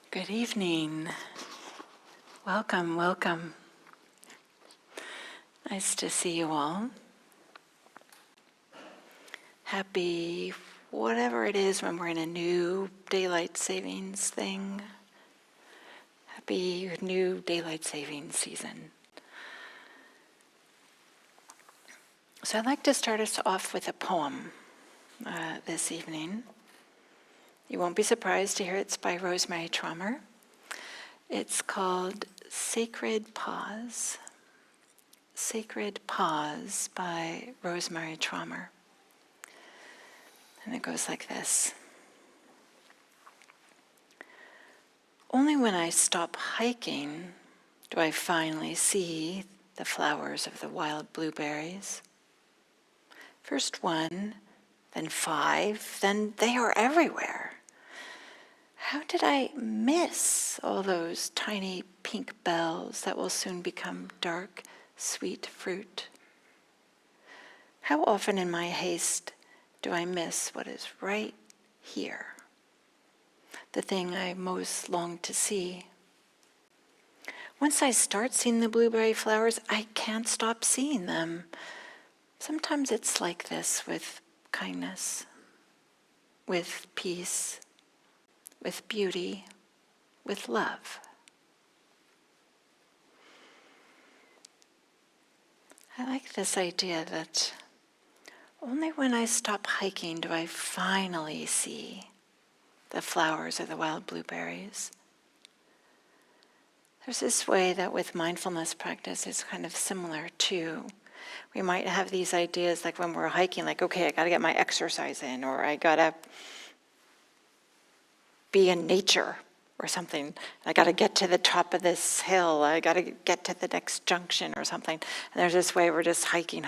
Good evening. Welcome, welcome. Nice to see you all. Happy whatever it is when we're in a new daylight savings thing. Happy new daylight savings season. So I'd like to start us off with a poem this evening. You won't be surprised to hear it's by Rosemerry Trommer. It's called Sacred Pause. Sacred Pause by Rosemerry Trommer. And it goes like this. Only when I stop hiking do I finally see the flowers of the wild blueberries. First one, then 5, then they are everywhere. How did I miss all those tiny pink bells that will soon become dark, sweet fruit? How often in my haste do I miss what is right here, the thing I most long to see? Once I start seeing the blueberry flowers, I can't stop seeing them. Sometimes it's like this with kindness, with peace, with beauty, with love. I like this idea that only when I stop hiking do I finally see the flowers of the wild blueberries. There's this way that with mindfulness practice it's kind of similar too. We might have these ideas like when we're hiking, like, okay, I gotta get my exercise in, or I gotta be in nature or something. I gotta get to the top of this hill, I gotta get to the next junction or something. And there's this way we're just hiking.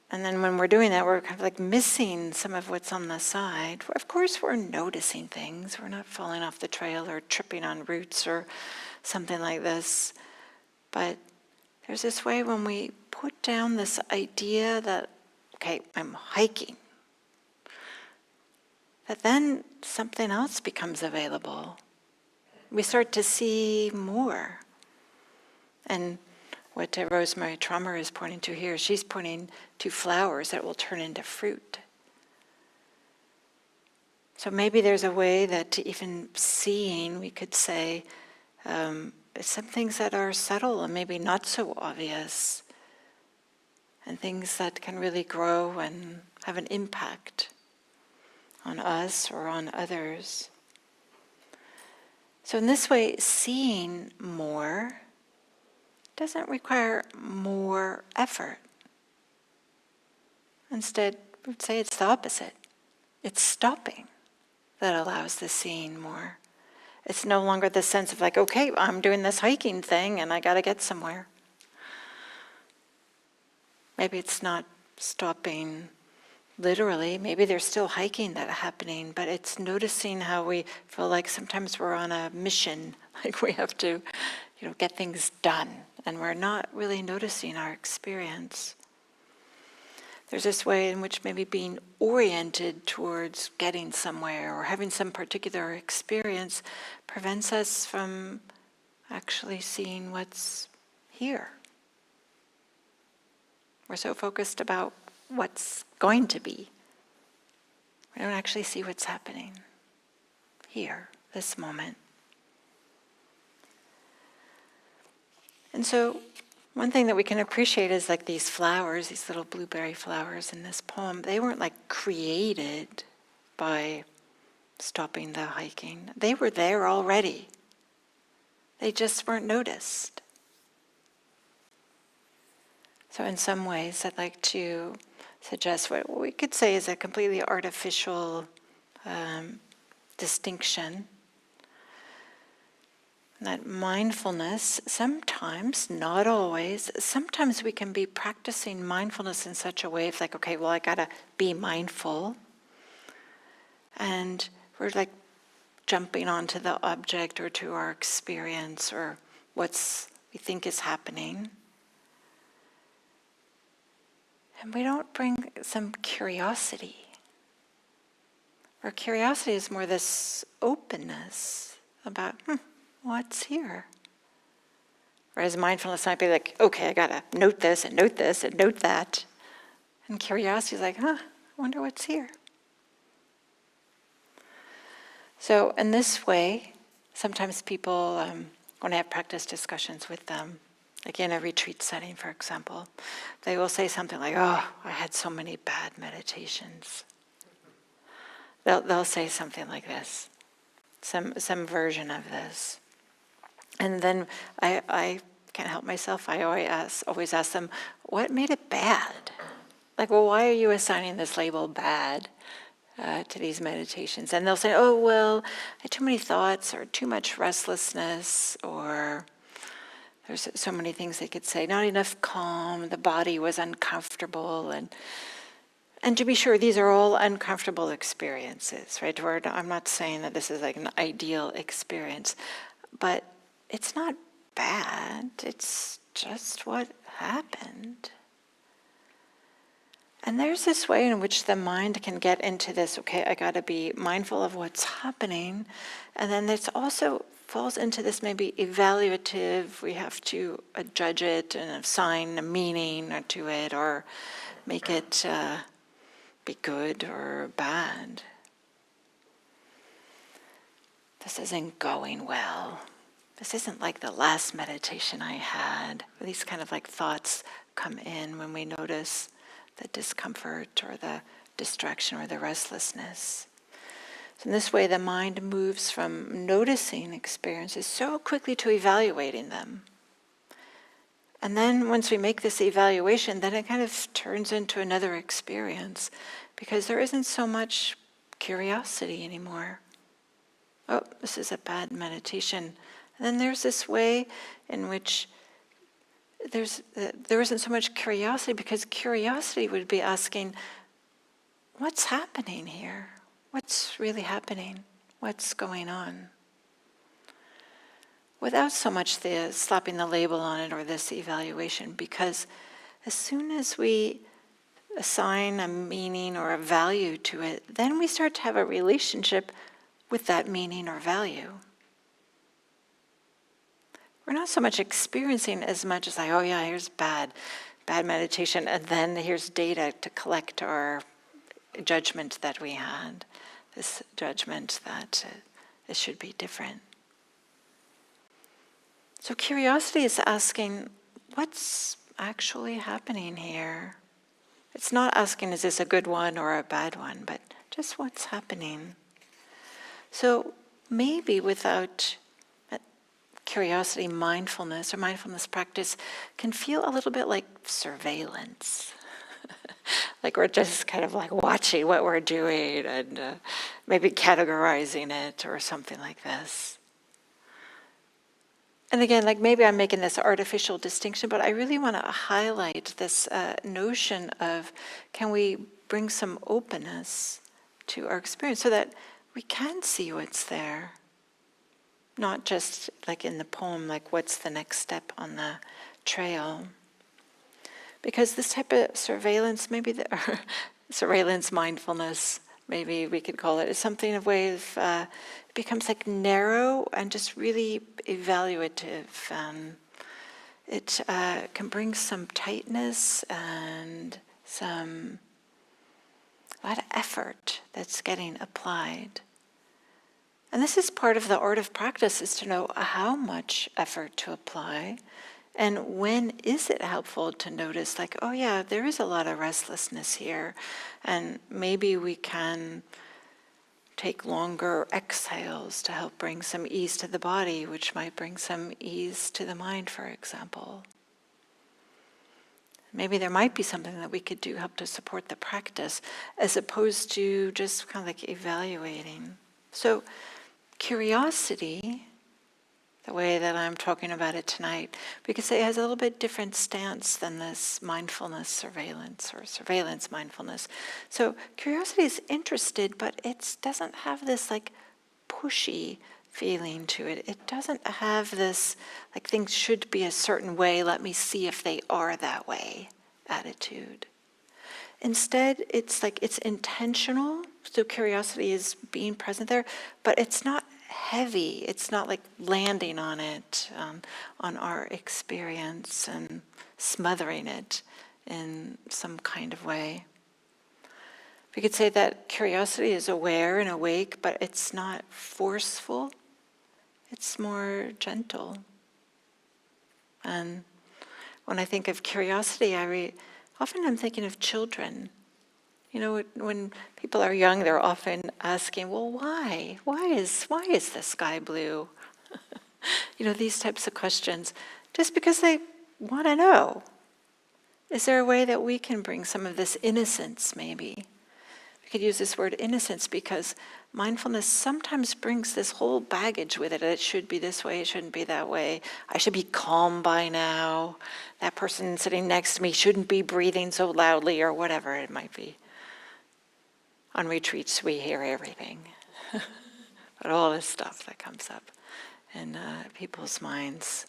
And then when we're doing that, we're kind of like missing some of what's on the side. Of course, we're noticing things. We're not falling off the trail or tripping on roots or something like this. But there's this way when we put down this idea that, okay, I'm hiking, that then something else becomes available. We start to see more. And what Rosemerry Trommer is pointing to here, she's pointing to flowers that will turn into fruit. So maybe there's a way that even seeing, we could say, some things that are subtle and maybe not so obvious, and things that can really grow and have an impact on us or on others. So in this way, seeing more doesn't require more effort. Instead, we would say it's the opposite. It's stopping that allows the seeing more. It's no longer the sense of like, okay, I'm doing this hiking thing and I gotta get somewhere. Maybe it's not stopping literally, maybe there's still hiking that happening, but it's noticing how we feel like sometimes we're on a mission, like we have to, get things done, and we're not really noticing our experience. There's this way in which maybe being oriented towards getting somewhere or having some particular experience prevents us from actually seeing what's here. We're so focused about what's going to be. We don't actually see what's happening here, this moment. And so one thing that we can appreciate is like these flowers, these little blueberry flowers in this poem, they weren't like created by stopping the hiking. They were there already. They just weren't noticed. So in some ways, I'd like to suggest what we could say is a completely artificial distinction. That mindfulness, sometimes, not always, sometimes we can be practicing mindfulness in such a way, it's like, okay, well, I gotta be mindful. And we're like jumping onto the object or to our experience or what's we think is happening. And we don't bring some curiosity. Or curiosity is more this openness about, what's here? Whereas mindfulness might be like, okay, I gotta note this and note this and note that. And curiosity is like, I wonder what's here. So in this way, sometimes people, when I have practice discussions with them, like in a retreat setting, for example, they will say something like, I had so many bad meditations. They'll say something like this, some version of this. And then I can't help myself. I always ask them, what made it bad? Like, well, why are you assigning this label bad to these meditations? And they'll say, I had too many thoughts, or too much restlessness, or there's so many things they could say. Not enough calm, the body was uncomfortable. And to be sure, these are all uncomfortable experiences, right? I'm not saying that this is like an ideal experience, but it's not bad. It's just what happened. And there's this way in which the mind can get into this, okay, I got to be mindful of what's happening. And then it's also falls into this maybe evaluative, we have to judge it and assign a meaning to it, or make it be good or bad. This isn't going well. This isn't like the last meditation I had. These kind of like thoughts come in when we notice the discomfort or the distraction or the restlessness. So in this way, the mind moves from noticing experiences so quickly to evaluating them. And then once we make this evaluation, then it kind of turns into another experience, because there isn't so much curiosity anymore. Oh, this is a bad meditation. And then there's this way in which there isn't so much curiosity, because curiosity would be asking, what's happening here? What's really happening? What's going on? Without so much the slapping the label on it or this evaluation, because as soon as we assign a meaning or a value to it, then we start to have a relationship with that meaning or value. We're not so much experiencing as much as like, here's bad meditation, and then here's data to collect our judgment that we had, this judgment that it should be different. So curiosity is asking, what's actually happening here? It's not asking, is this a good one or a bad one, but just what's happening. So maybe without curiosity, mindfulness or mindfulness practice can feel a little bit like surveillance. Like we're just kind of like watching what we're doing and maybe categorizing it or something like this. And again, like maybe I'm making this artificial distinction, but I really want to highlight this notion of, can we bring some openness to our experience so that we can see what's there? Not just like in the poem, like what's the next step on the trail? Because this type of surveillance, surveillance mindfulness, maybe we could call it, is something of way of, it becomes like narrow and just really evaluative. It can bring some tightness and a lot of effort that's getting applied. And this is part of the art of practice, is to know how much effort to apply, and when is it helpful to notice, like, there is a lot of restlessness here, and maybe we can take longer exhales to help bring some ease to the body, which might bring some ease to the mind, for example. Maybe there might be something that we could do help to support the practice, as opposed to just kind of like evaluating. So curiosity, the way that I'm talking about it tonight, we could say it has a little bit different stance than this mindfulness surveillance or surveillance mindfulness. So curiosity is interested, but it doesn't have this like pushy feeling to it. It doesn't have this like things should be a certain way, let me see if they are that way attitude. Instead, it's like it's intentional, so curiosity is being present there, but it's not heavy. It's not like landing on it, on our experience and smothering it in some kind of way. We could say that curiosity is aware and awake, but it's not forceful. It's more gentle. And when I think of curiosity, often I'm thinking of children. You know, when people are young, they're often asking, well, why? Why is the sky blue? You know, these types of questions, just because they want to know. Is there a way that we can bring some of this innocence, maybe? We could use this word innocence because mindfulness sometimes brings this whole baggage with it. It should be this way, it shouldn't be that way. I should be calm by now. That person sitting next to me shouldn't be breathing so loudly, or whatever it might be. On retreats, we hear everything. But all this stuff that comes up in people's minds.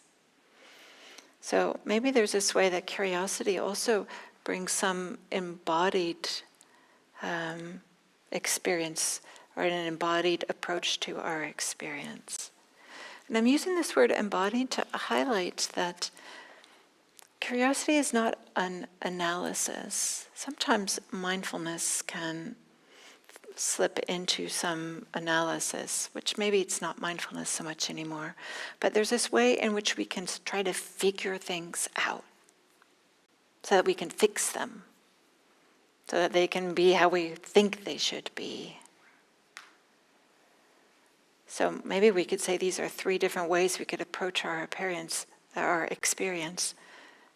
So maybe there's this way that curiosity also brings some embodied experience, or an embodied approach to our experience. And I'm using this word embodied to highlight that curiosity is not an analysis. Sometimes mindfulness can slip into some analysis, which maybe it's not mindfulness so much anymore. But there's this way in which we can try to figure things out so that we can fix them, so that they can be how we think they should be. So maybe we could say these are three different ways we could approach our experience.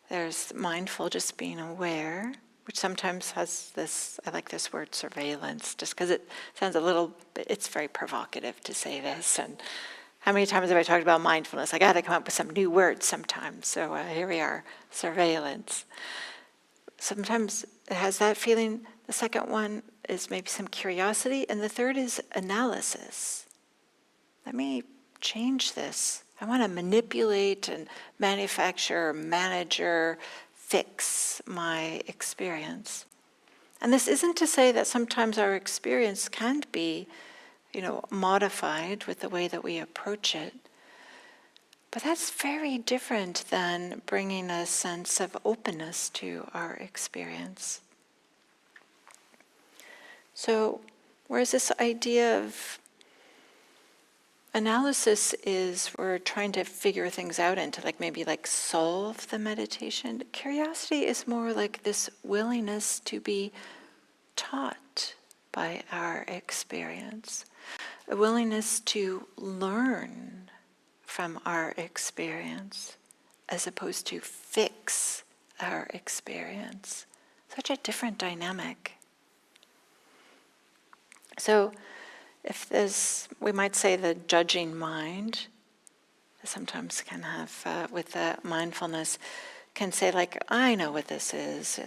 There's mindful, just being aware, which sometimes has this, I like this word surveillance, just because it sounds a little bit, it's very provocative to say this. And how many times have I talked about mindfulness? I got to come up with some new words sometimes. So here we are, surveillance. Sometimes it has that feeling. The second one is maybe some curiosity. And the third is analysis. Let me change this. I want to manipulate and manufacture, manage, or fix my experience. And this isn't to say that sometimes our experience can't be, modified with the way that we approach it. But that's very different than bringing a sense of openness to our experience. So, whereas this idea of analysis is we're trying to figure things out and to maybe solve the meditation, curiosity is more like this willingness to be taught by our experience, a willingness to learn from our experience as opposed to fix our experience. Such a different dynamic. So if there's, we might say, the judging mind, sometimes can have, with the mindfulness, can say I know what this is.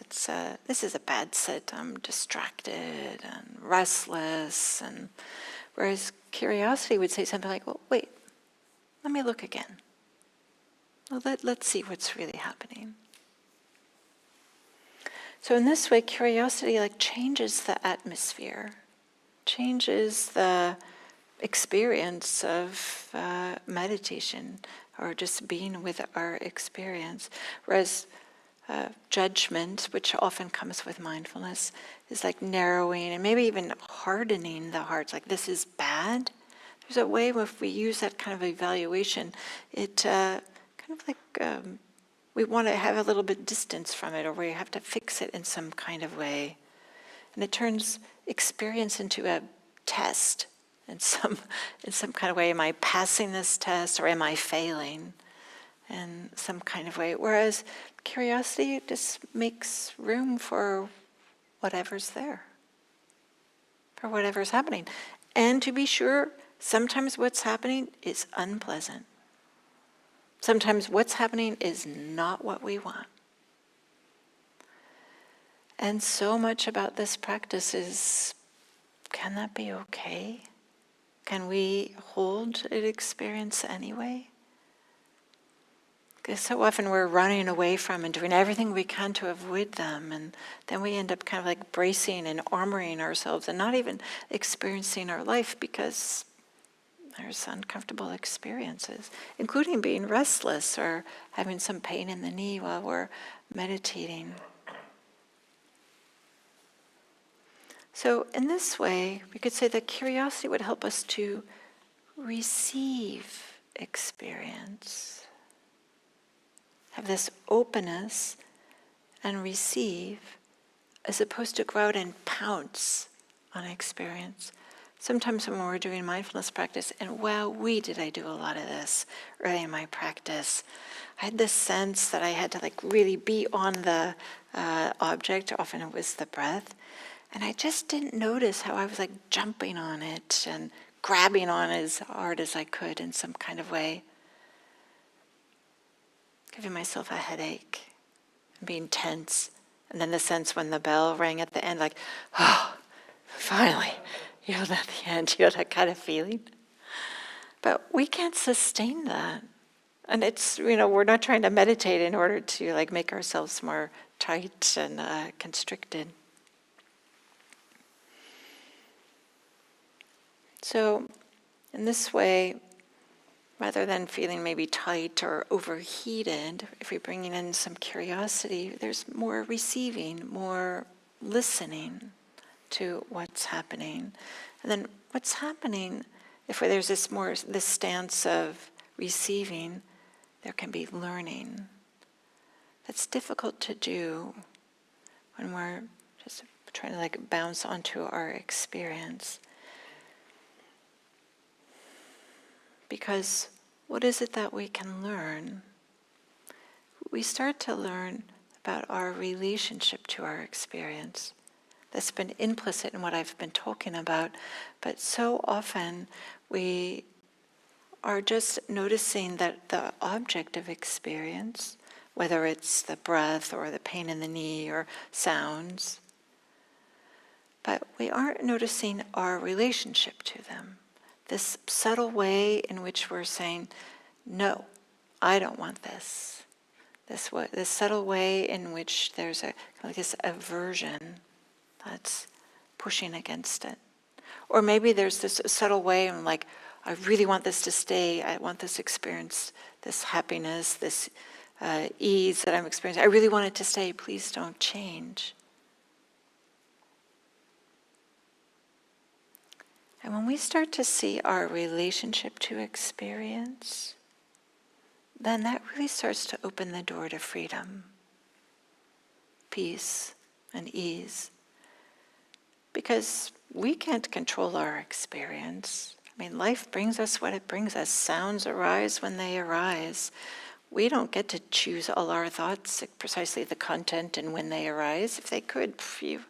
This is a bad sit. I'm distracted and restless. And whereas curiosity would say something like, well, wait, let me look again. Well, let's see what's really happening. So in this way, curiosity changes the atmosphere, changes the experience of meditation, or just being with our experience. Whereas judgment, which often comes with mindfulness, is narrowing and maybe even hardening the heart. This is bad. There's a way if we use that kind of evaluation, it we want to have a little bit distance from it, or we have to fix it in some kind of way. And it turns experience into a test in some kind of way. Am I passing this test, or am I failing in some kind of way? Whereas curiosity just makes room for whatever's there, for whatever's happening. And to be sure, sometimes what's happening is unpleasant. Sometimes what's happening is not what we want. And so much about this practice is, can that be okay? Can we hold an experience anyway? Because so often we're running away from and doing everything we can to avoid them, and then we end up kind of like bracing and armoring ourselves and not even experiencing our life because there's uncomfortable experiences, including being restless or having some pain in the knee while we're meditating. So in this way, we could say that curiosity would help us to receive experience, have this openness and receive, as opposed to go out and pounce on experience. Sometimes when we're doing mindfulness practice, and did I do a lot of this early in my practice, I had this sense that I had to like really be on the object, often it was the breath, and I just didn't notice how I was like jumping on it and grabbing on as hard as I could in some kind of way, giving myself a headache, and being tense. And then the sense when the bell rang at the end, like, oh, finally, at the end, that kind of feeling. But we can't sustain that. And it's, we're not trying to meditate in order to like make ourselves more tight and constricted. So in this way, rather than feeling maybe tight or overheated, if we're bringing in some curiosity, there's more receiving, more listening to what's happening. And then what's happening, if there's this stance of receiving, there can be learning. That's difficult to do when we're just trying to like bounce onto our experience. Because what is it that we can learn? We start to learn about our relationship to our experience. That's been implicit in what I've been talking about, but so often we are just noticing that the object of experience, whether it's the breath or the pain in the knee or sounds, but we aren't noticing our relationship to them. This subtle way in which we're saying, no, I don't want this. This subtle way in which there's this aversion that's pushing against it. Or maybe there's this subtle way in like, I really want this to stay. I want this experience, this happiness, this ease that I'm experiencing. I really want it to stay. Please don't change. And when we start to see our relationship to experience, then that really starts to open the door to freedom, peace, and ease. Because we can't control our experience. I mean, life brings us what it brings us. Sounds arise when they arise. We don't get to choose all our thoughts, precisely the content and when they arise. If they could, you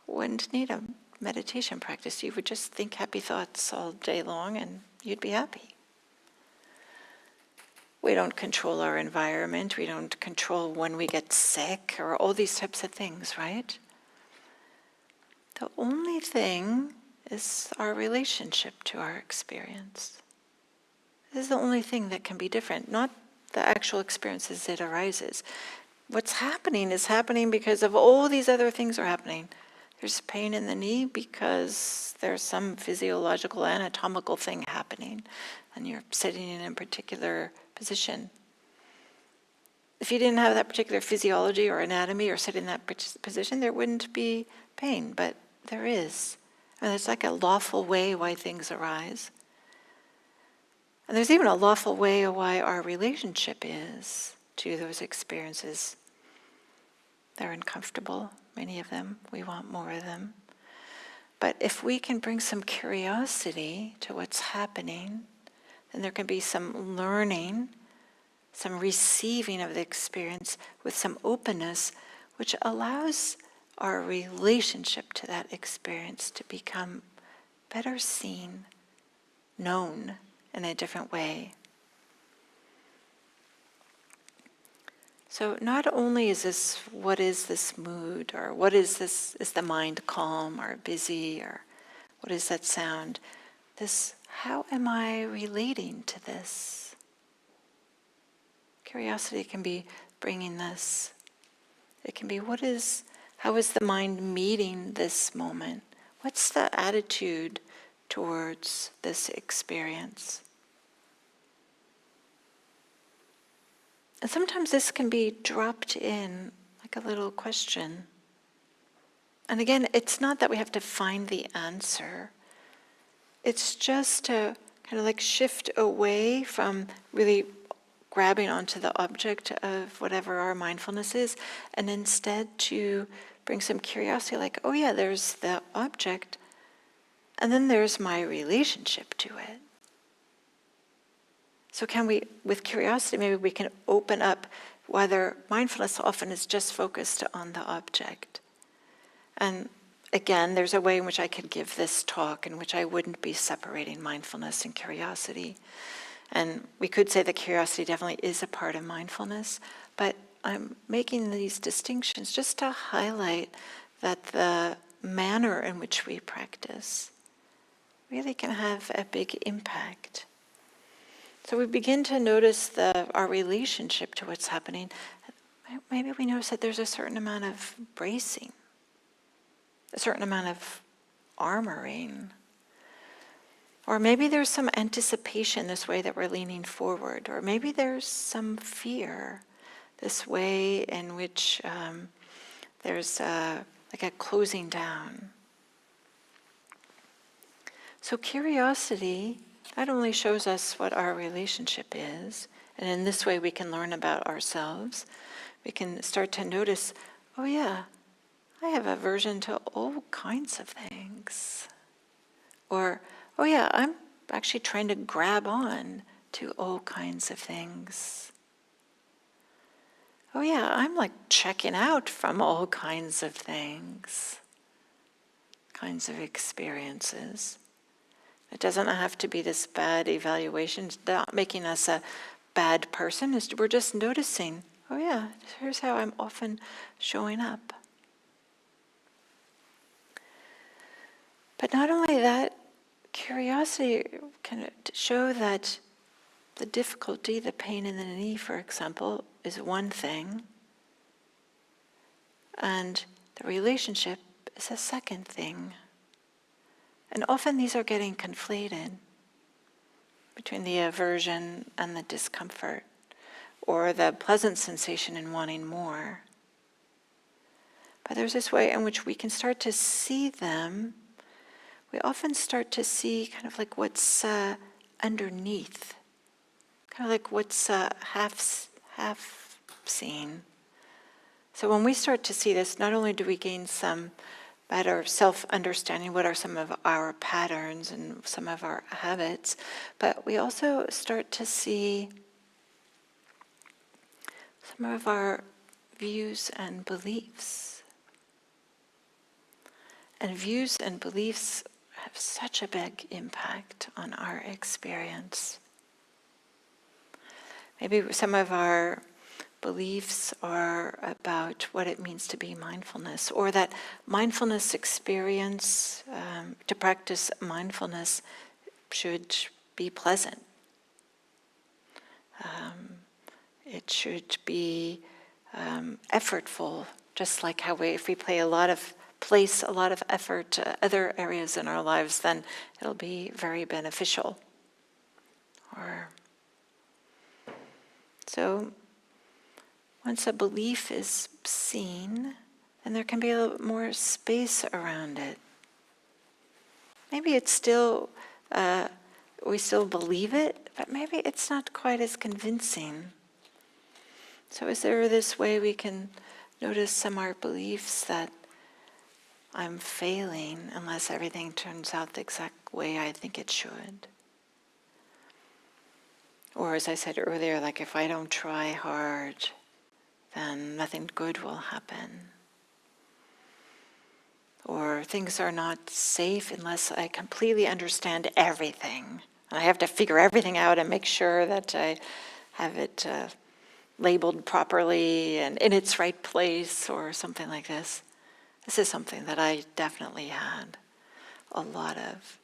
wouldn't need a meditation practice. You would just think happy thoughts all day long and you'd be happy. We don't control our environment. We don't control when we get sick or all these types of things, right? The only thing is our relationship to our experience. This is the only thing that can be different, not the actual experiences it arises. What's happening is happening because of all these other things are happening. There's pain in the knee because there's some physiological, anatomical thing happening, and you're sitting in a particular position. If you didn't have that particular physiology or anatomy or sit in that position, there wouldn't be pain, but there is. And there's like a lawful way why things arise. And there's even a lawful way why our relationship is to those experiences. They're uncomfortable, many of them. We want more of them. But if we can bring some curiosity to what's happening, then there can be some learning, some receiving of the experience with some openness, which allows our relationship to that experience to become better seen, known in a different way. So not only is this, what is this mood, or what is this, is the mind calm or busy, or what is that sound? This, how am I relating to this? Curiosity can be bringing this. It can be, how is the mind meeting this moment? What's the attitude towards this experience? And sometimes this can be dropped in like a little question. And again, it's not that we have to find the answer. It's just to kind of like shift away from really grabbing onto the object of whatever our mindfulness is, and instead to bring some curiosity, like, oh yeah, there's the object, and then there's my relationship to it. So can we, with curiosity, maybe we can open up whether mindfulness often is just focused on the object. And again, there's a way in which I could give this talk in which I wouldn't be separating mindfulness and curiosity. And we could say that curiosity definitely is a part of mindfulness, but I'm making these distinctions just to highlight that the manner in which we practice really can have a big impact. So we begin to notice our relationship to what's happening. Maybe we notice that there's a certain amount of bracing, a certain amount of armoring. Or maybe there's some anticipation, this way that we're leaning forward. Or maybe there's some fear, this way in which there's like a closing down. So curiosity not only shows us what our relationship is, and in this way we can learn about ourselves, we can start to notice, oh yeah, I have aversion to all kinds of things. Or, oh yeah, I'm actually trying to grab on to all kinds of things. Oh yeah, I'm like checking out from all kinds of things, kinds of experiences. It doesn't have to be this bad evaluation. It's not making us a bad person. We're just noticing, oh yeah, here's how I'm often showing up. But not only that, curiosity can show that the difficulty, the pain in the knee, for example, is one thing, and the relationship is a second thing. And often these are getting conflated between the aversion and the discomfort, or the pleasant sensation and wanting more. But there's this way in which we can start to see them. We often start to see kind of like what's underneath, kind of like what's half seen. So when we start to see this, not only do we gain some better self-understanding, what are some of our patterns and some of our habits, but we also start to see some of our views and beliefs. And views and beliefs have such a big impact on our experience. Maybe some of our beliefs are about what it means to be mindfulness, or that mindfulness experience, to practice mindfulness, should be pleasant. It should be effortful, just like how if we place a lot of effort to other areas in our lives, then it'll be very beneficial. So once a belief is seen, then there can be a little more space around it. Maybe it's still, we still believe it, but maybe it's not quite as convincing. So is there this way we can notice some of our beliefs that I'm failing unless everything turns out the exact way I think it should? Or as I said earlier, like if I don't try hard, then nothing good will happen. Or things are not safe unless I completely understand everything. And I have to figure everything out and make sure that I have it labeled properly and in its right place or something like this. This is something that I definitely had a lot of.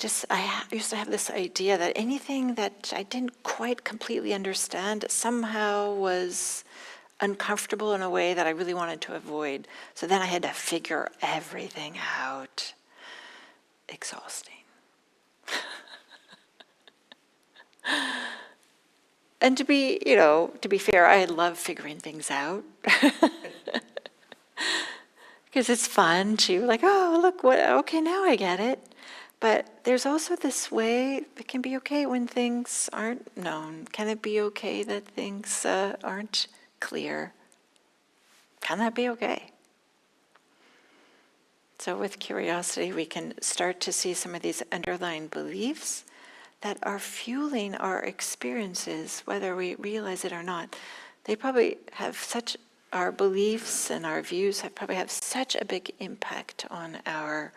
used to have this idea that anything that I didn't quite completely understand somehow was uncomfortable in a way that I really wanted to avoid. So then I had to figure everything out. Exhausting. And to be fair, I love figuring things out. Because it's fun to oh, look, okay, now I get it. But there's also this way it can be okay when things aren't known. Can it be okay that things aren't clear? Can that be okay? So with curiosity, we can start to see some of these underlying beliefs that are fueling our experiences, whether we realize it or not. They probably have our beliefs and our views probably have such a big impact on our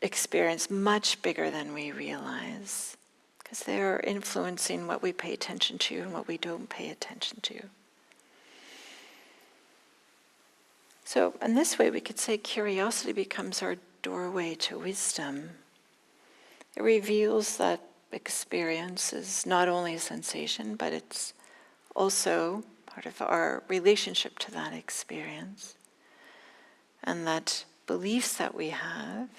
experience, much bigger than we realize, because they're influencing what we pay attention to and what we don't pay attention to. So in this way, we could say curiosity becomes our doorway to wisdom. It reveals that experience is not only a sensation, but it's also part of our relationship to that experience. And that beliefs that we have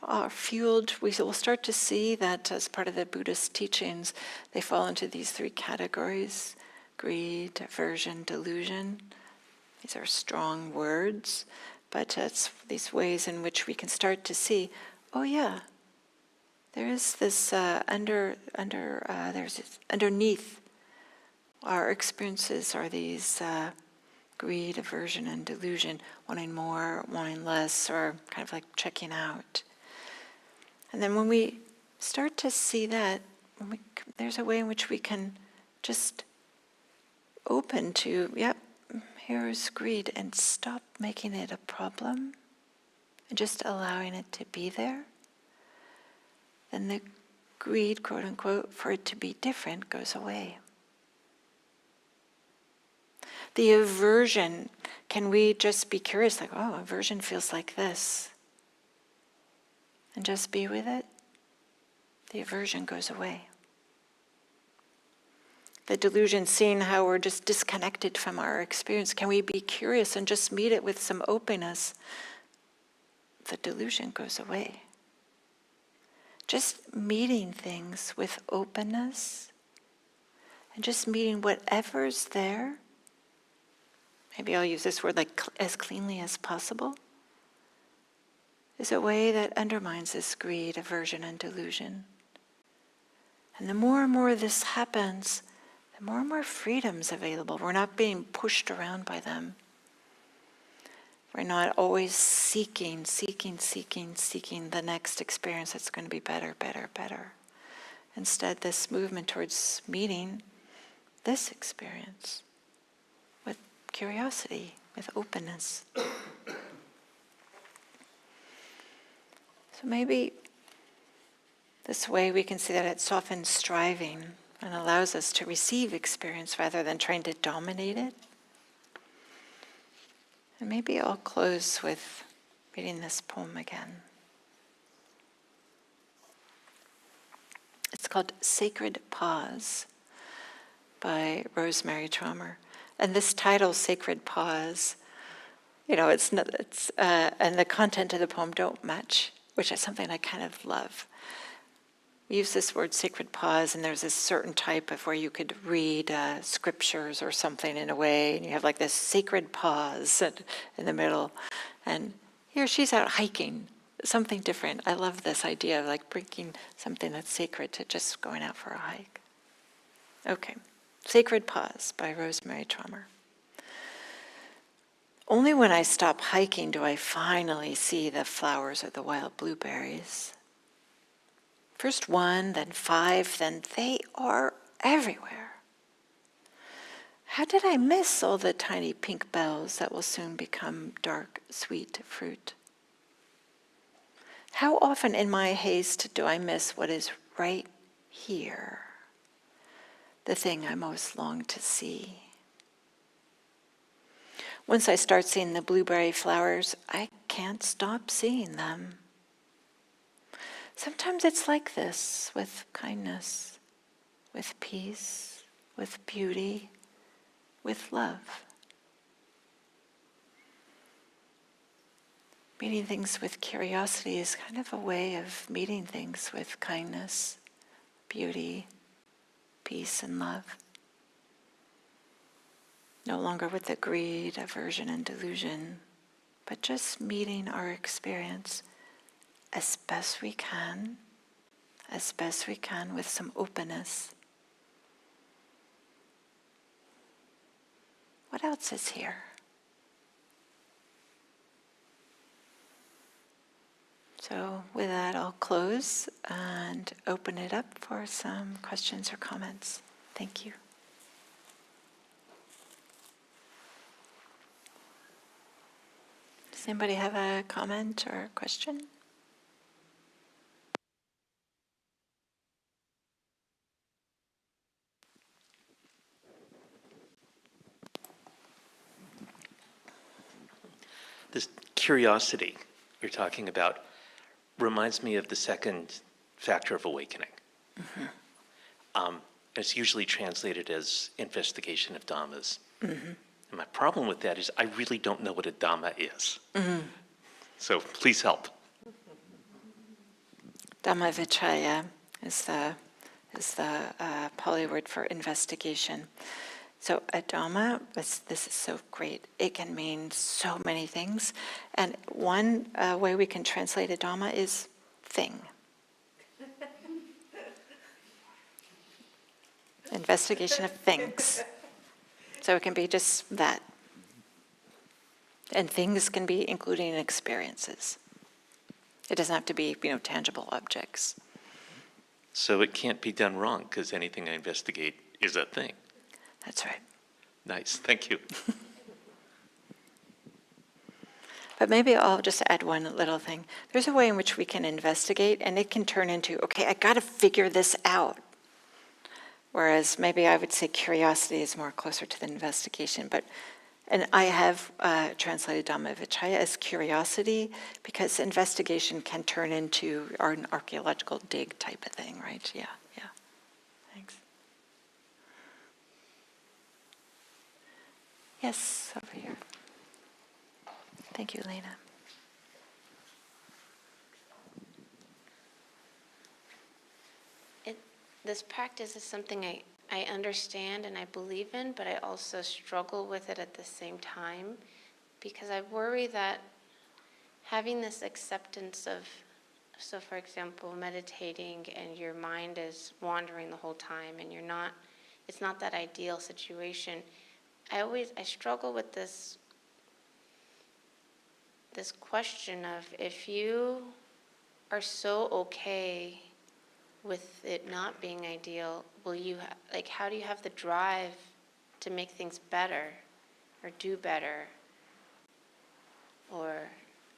are fueled. We will start to see that as part of the Buddhist teachings, they fall into these three categories: greed, aversion, delusion. These are strong words, but it's these ways in which we can start to see, oh yeah, there is this there's this underneath our experiences are these greed, aversion, and delusion, wanting more, wanting less, or kind of like checking out. And then when we start to see that, there's a way in which we can just open to, yep, here's greed, and stop making it a problem and just allowing it to be there. Then the greed, quote unquote, for it to be different goes away. The aversion, can we just be curious, oh, aversion feels like this, and just be with it? The aversion goes away. The delusion, seeing how we're just disconnected from our experience, can we be curious and just meet it with some openness? The delusion goes away. Just meeting things with openness and just meeting whatever's there. Maybe I'll use this word as cleanly as possible, is a way that undermines this greed, aversion, and delusion. And the more and more this happens, the more and more freedom's available. We're not being pushed around by them. We're not always seeking the next experience that's going to be better, better, better. Instead, this movement towards meeting this experience with curiosity, with openness. So maybe this way we can see that it softens striving and allows us to receive experience rather than trying to dominate it. And maybe I'll close with reading this poem again. It's called Sacred Pause by Rosemerry Trommer. And this title, Sacred Pause, and the content of the poem don't match, which is something I kind of love. We use this word sacred pause, and there's this certain type of where you could read scriptures or something in a way, and you have this sacred pause in the middle. And here she's out hiking, something different. I love this idea of bringing something that's sacred to just going out for a hike. Okay, Sacred Pause by Rosemerry Trommer. Only when I stop hiking do I finally see the flowers of the wild blueberries. First one, then 5, then they are everywhere. How did I miss all the tiny pink bells that will soon become dark, sweet fruit? How often in my haste do I miss what is right here, the thing I most long to see? Once I start seeing the blueberry flowers, I can't stop seeing them. Sometimes it's like this, with kindness, with peace, with beauty, with love. Meeting things with curiosity is kind of a way of meeting things with kindness, beauty, peace, and love. No longer with the greed, aversion, and delusion, but just meeting our experience as best we can with some openness. What else is here? So with that, I'll close and open it up for some questions or comments. Thank you. Does anybody have a comment or question? This curiosity you're talking about reminds me of the second factor of awakening. Mm-hmm. It's usually translated as investigation of Dhammas. Mm-hmm. And my problem with that is I really don't know what a Dhamma is. Mm-hmm. So please help. Dhamma-Vicaya is the Pali word for investigation. So a Dhamma, this is so great. It can mean so many things. And one way we can translate a Dhamma is thing. Investigation of things. So it can be just that. And things can be including experiences. It doesn't have to be, tangible objects. So it can't be done wrong because anything I investigate is a thing. That's right. Nice, thank you. But maybe I'll just add one little thing. There's a way in which we can investigate, and it can turn into, okay, I got to figure this out. Whereas maybe I would say curiosity is more closer to the investigation. And I have translated Dhamma-Vicaya as curiosity, because investigation can turn into an archaeological dig type of thing, right? Yeah. Thanks. Yes, over here. Thank you, Lena. This practice is something I understand and I believe in, but I also struggle with it at the same time, because I worry that having this acceptance of, so for example, meditating and your mind is wandering the whole time and it's not that ideal situation. I struggle with this question of, if you are so okay with it not being ideal, how do you have the drive to make things better or do better? Or,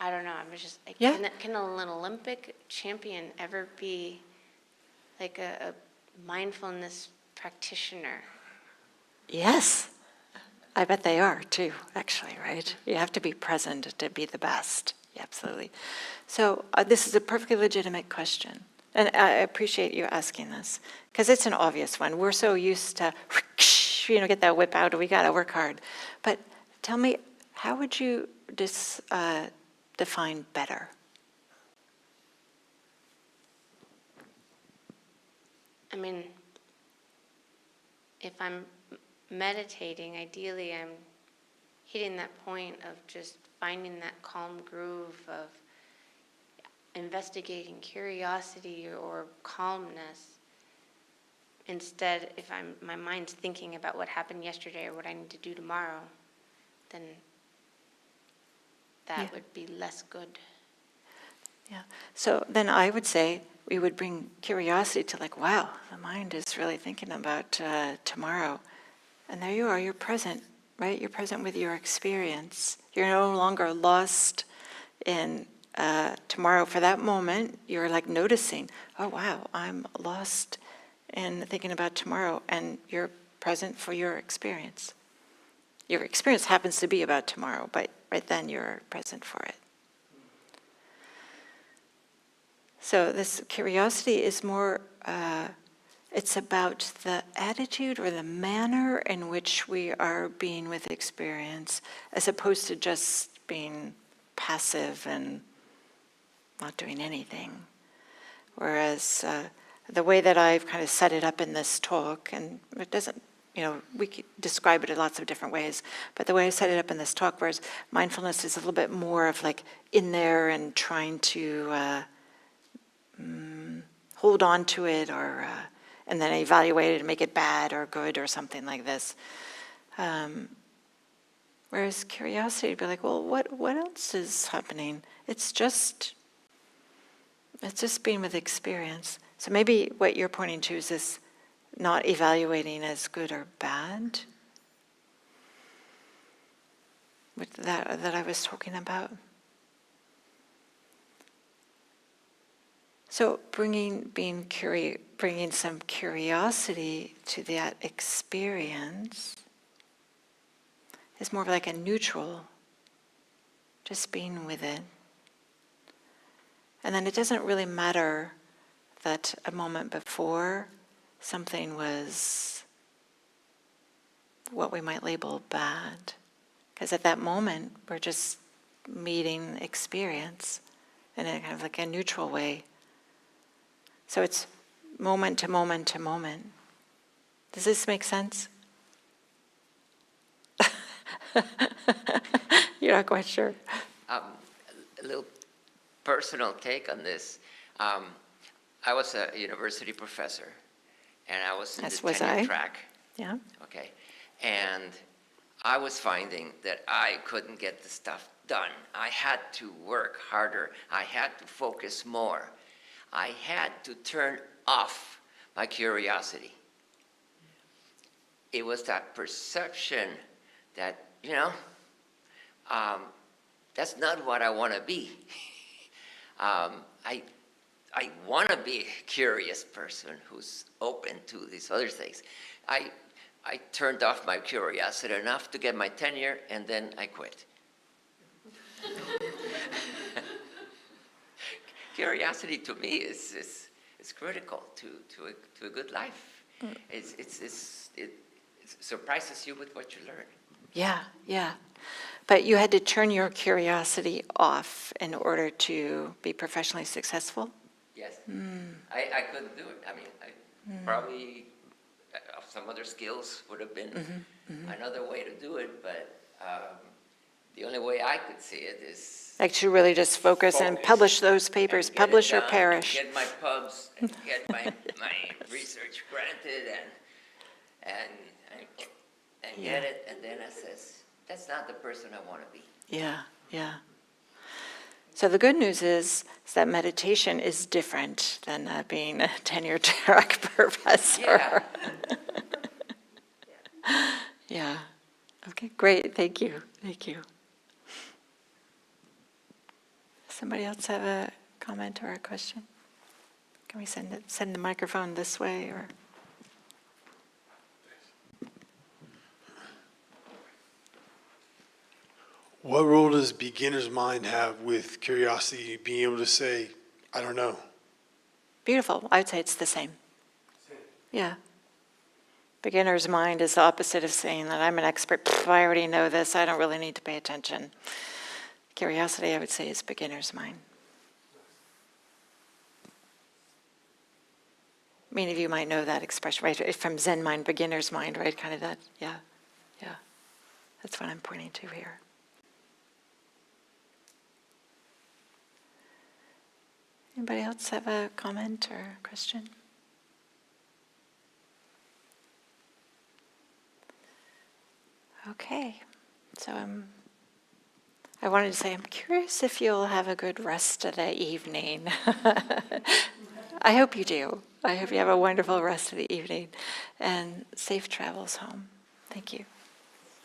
I don't know, I'm just like, Yeah. Can an Olympic champion ever be like a mindfulness practitioner? Yes. I bet they are too, actually, right? You have to be present to be the best. Yeah, absolutely. So this is a perfectly legitimate question. And I appreciate you asking this, because it's an obvious one. We're so used to, get that whip out, we got to work hard. But tell me, how would you define better? I mean, if I'm meditating, ideally I'm hitting that point of just finding that calm groove of investigating curiosity or calmness. Instead, if my mind's thinking about what happened yesterday or what I need to do tomorrow, then that would be less good. Yeah. So then I would say we would bring curiosity to wow, the mind is really thinking about tomorrow. And there you are, you're present, right? You're present with your experience. You're no longer lost in tomorrow. For that moment, you're noticing, oh wow, I'm lost in thinking about tomorrow, and you're present for your experience. Your experience happens to be about tomorrow, but right then you're present for it. So this curiosity is more, it's about the attitude or the manner in which we are being with experience, as opposed to just being passive and not doing anything. Whereas the way that I've kind of set it up in this talk, and it doesn't, we could describe it in lots of different ways, but the way I set it up in this talk, whereas mindfulness is a little bit more of like in there and trying to hold on to it, or and then evaluate it and make it bad or good or something like this. Whereas curiosity would be like, well, what else is happening? It's just being with experience. So maybe what you're pointing to is this not evaluating as good or bad, with that I was talking about. So bringing some curiosity to that experience is more like a neutral, just being with it. And then it doesn't really matter that a moment before something was what we might label bad. Because at that moment, we're just meeting experience in a kind of like a neutral way. So it's moment to moment to moment. Does this make sense? You're not quite sure. A little personal take on this. I was a university professor, and I was in As the was tenure I. track. Yeah. Okay, and I was finding that I couldn't get the stuff done. I had to work harder. I had to focus more. I had to turn off my curiosity. It was that perception that, that's not what I want to be. I want to be a curious person who's open to these other things. I turned off my curiosity enough to get my tenure, and then I quit. Curiosity to me is critical to a good life. It surprises you with what you learn. Yeah. But you had to turn your curiosity off in order to be professionally successful? Yes. I couldn't do it. I mean, probably some other skills would have been another way to do it, but the only way I could see it is Like to really just focus and publish those papers, and get it publish or done, perish. Get my pubs, and get my research granted, and get it, and then I says, that's not the person I want to be. Yeah. So the good news is that meditation is different than being a tenure track professor. Yeah. Okay, great. Thank you. Somebody else have a comment or a question? Can we send the microphone this way, or? What role does beginner's mind have with curiosity, being able to say, I don't know? Beautiful. I would say it's the same. Yeah. Beginner's mind is the opposite of saying that I'm an expert. I already know this. I don't really need to pay attention. Curiosity, I would say, is beginner's mind. Many of you might know that expression, right? From Zen mind, beginner's mind, right? Kind of that. Yeah. That's what I'm pointing to here. Anybody else have a comment or a question? Okay, so I wanted to say I'm curious if you'll have a good rest of the evening. I hope you do. I hope you have a wonderful rest of the evening and safe travels home. Thank you.